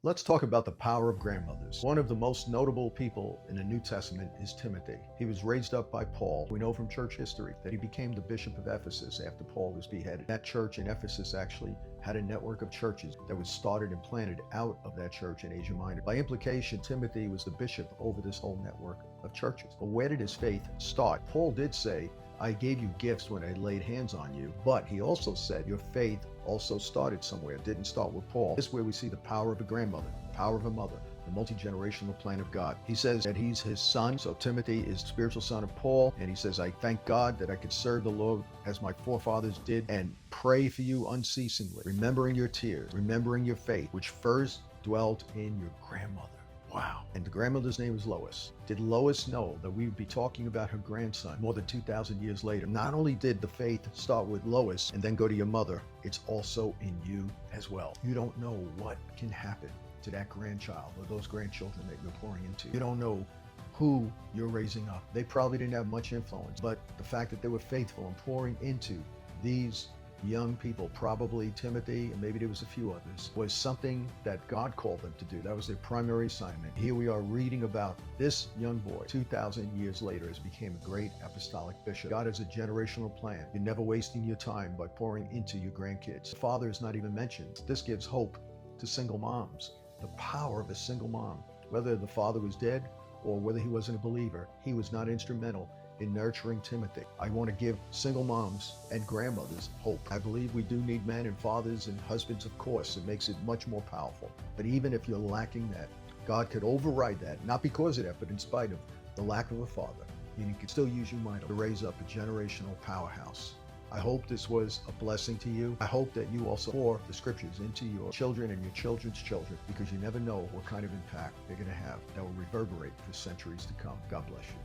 Let's talk about the power of grandmothers. One of the most notable people in the New Testament is Timothy. He was raised up by Paul. We know from church history that he became the bishop of Ephesus after Paul was beheaded. That church in Ephesus actually had a network of churches that was started and planted out of that church in Asia Minor. By implication, Timothy was the bishop over this whole network of churches. But where did his faith start? Paul did say, I gave you gifts when I laid hands on you, but he also said your faith also started somewhere. It didn't start with Paul. This is where we see the power of a grandmother, the power of a mother, the multi-generational plan of God. He says that he's his son, so Timothy is the spiritual son of Paul, and he says, I thank God that I could serve the Lord as my forefathers did and pray for you unceasingly, remembering your tears, remembering your faith, which first dwelt in your grandmother. Wow. And the grandmother's name is Lois. Did Lois know that we would be talking about her grandson more than 2,000 years later? Not only did the faith start with Lois and then go to your mother, it's also in you as well. You don't know what can happen to that grandchild or those grandchildren that you're pouring into. You don't know who you're raising up. They probably didn't have much influence, but the fact that they were faithful and pouring into these young people, probably Timothy, and maybe there was a few others, was something that God called them to do. That was their primary assignment. Here we are reading about this young boy 2,000 years later has became a great apostolic bishop. God has a generational plan. You're never wasting your time by pouring into your grandkids. The father is not even mentioned. This gives hope to single moms. The power of a single mom. Whether the father was dead or whether he wasn't a believer, he was not instrumental in nurturing Timothy. I want to give single moms and grandmothers hope. I believe we do need men and fathers and husbands, of course. It makes it much more powerful. But even if you're lacking that, God could override that, not because of that, but in spite of the lack of a father. And he could still use you mightily to raise up a generational powerhouse. I hope this was a blessing to you. I hope that you also pour the scriptures into your children and your children's children, because you never know what kind of impact they're going to have that will reverberate for centuries to come. God bless you.